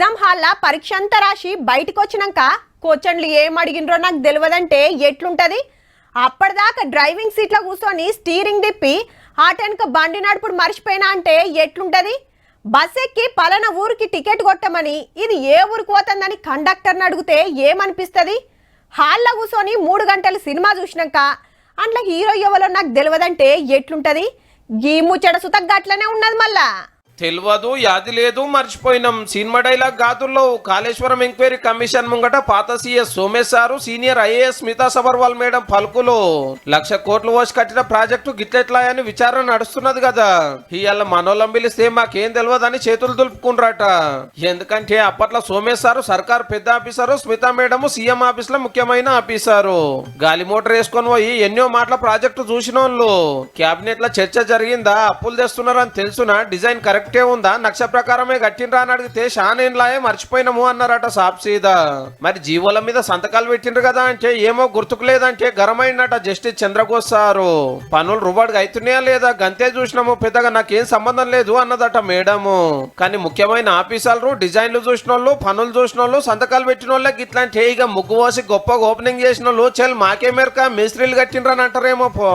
Exam హాల్లా పరీక్ష అంతా రాసి బయటకు వచ్చినాక కోచన్లు ఏం అడిగినరో నాకు తెలియదంటే ఎట్లుంటది. అప్పటిదాకా డ్రైవింగ్ సీట్లో కూర్చొని స్టీరింగ్ తిప్పి ఆటెనక బండి నడుపుడు మర్చిపోయినా అంటే ఎట్లుంటది. బస్ ఎక్కి పలానా ఊరికి టికెట్ కొట్టమని ఇది ఏ ఊరికి పోతుందని కండక్టర్ని అడిగితే ఏమనిపిస్తుంది. హాల్లో కూర్చొని 3 గంటలు సినిమా చూసినాక అందులో హీరో ఎవరో నాకు తెలియదంటే ఎట్లుంటది. గీ ముచ్చట సుత గట్లనే ఉన్నది. మళ్ళా తెలియదు, యాది లేదు, మర్చిపోయినాం. సినిమా డైలాగ్ గాతుల్లో కాళేశ్వరం ఎంక్వైరీ కమిషన్ ముంగట పాత CS Somesh sir, senior IAS Smita Sabharwal madam పలుకులు 1,00,000 కోట్లు పోసి కట్టిన ప్రాజెక్టు గిట్లెట్లా అని విచారణ నడుస్తున్నది కదా. ఇవాళ మనోళ్ళం పిలిస్తే మాకేం తెలియదని చేతులు దులుపుకుండ్రట. ఎందుకంటే అప్పట్లో సోమేష్ సారు సర్కార్ పెద్ద officer, Smita madam CM office లో ముఖ్యమైన ఆఫీసరు. గాలి మోటార్ వేసుకొని పోయి ఎన్నో మాటల ప్రాజెక్టు చూసిన వాళ్ళు. క్యాబినెట్ లో చర్చ జరిగిందా, అప్పులు తెస్తున్నారని తెలుసునా, డిజైన్ కరెక్ట్ ఉందా, నక్ష ప్రకారమే కట్టిండ్రా అని అడిగితే షానేన్లాయే మర్చిపోయినాము అన్నారట సాప్సీదా. మరి జీవోల మీద సంతకాలు పెట్టిండ్రు కదా అంటే ఏమో గుర్తుకు లేదంటే గరమైందట జస్టిస్ చంద్రఘోష్ సారు. పనులు రుబాడుగా అవుతున్నాయా లేదా గంతే చూసినాము, పెద్దగా నాకేం సంబంధం లేదు అన్నదట మేడము. కానీ ముఖ్యమైన ఆఫీసర్లు, డిజైన్లు చూసిన వాళ్ళు, పనులు చూసిన వాళ్ళు, సంతకాలు పెట్టిన వాళ్ళకి ఇట్లాంటి ఇక ముగ్గు పోసి గొప్పగా ఓపెనింగ్ చేసిన వాళ్ళు చెల్ మాకే మేరక మేస్త్రీలు కట్టిండ్రు అని అంటారేమో పో.